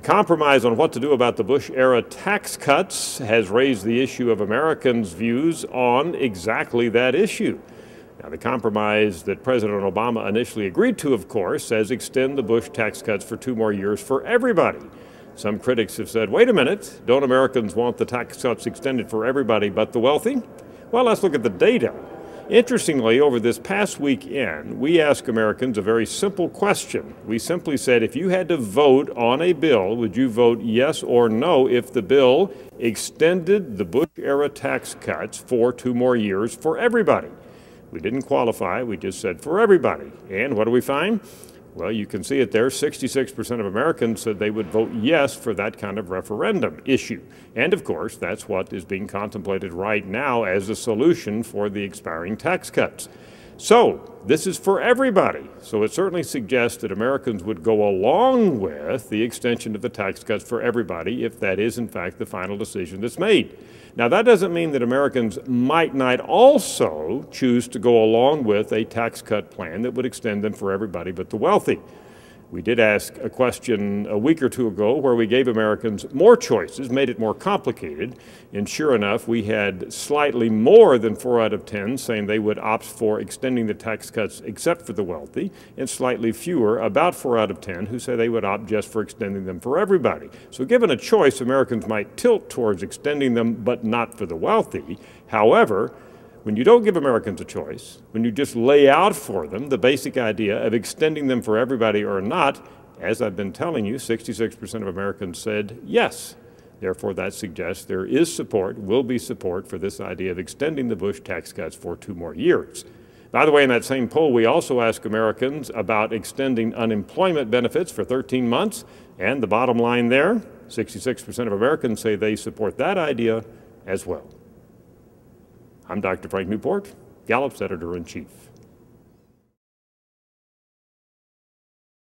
The compromise on what to do about the Bush-era tax cuts has raised the issue of Americans' views on exactly that issue. Now, the compromise that President Obama initially agreed to, of course, says extend the Bush tax cuts for 2 more years for everybody. Some critics have said, wait a minute, don't Americans want the tax cuts extended for everybody but the wealthy? Well, let's look at the data. Interestingly, over this past weekend, we asked Americans a very simple question. We simply said, if you had to vote on a bill, would you vote yes or no if the bill extended the Bush-era tax cuts for 2 more years for everybody? We didn't qualify, we just said for everybody. And what do we find? Well, you can see it there. 66% of Americans said they would vote yes for that kind of referendum issue. And of course, that's what is being contemplated right now as a solution for the expiring tax cuts. So this is for everybody. So it certainly suggests that Americans would go along with the extension of the tax cuts for everybody if that is in fact the final decision that's made. Now, that doesn't mean that Americans might not also choose to go along with a tax cut plan that would extend them for everybody but the wealthy. We did ask a question a week or 2 ago where we gave Americans more choices, made it more complicated, and sure enough, we had slightly more than 4 out of 10 saying they would opt for extending the tax cuts except for the wealthy, and slightly fewer, about 4 out of 10, who say they would opt just for extending them for everybody. So given a choice, Americans might tilt towards extending them, but not for the wealthy. However, when you don't give Americans a choice, when you just lay out for them the basic idea of extending them for everybody or not, as I've been telling you, 66% of Americans said yes. Therefore, that suggests there is support, will be support for this idea of extending the Bush tax cuts for 2 more years. By the way, in that same poll, we also asked Americans about extending unemployment benefits for 13 months. And the bottom line there, 66% of Americans say they support that idea as well. I'm Dr. Frank Newport, Gallup's Editor-in-Chief.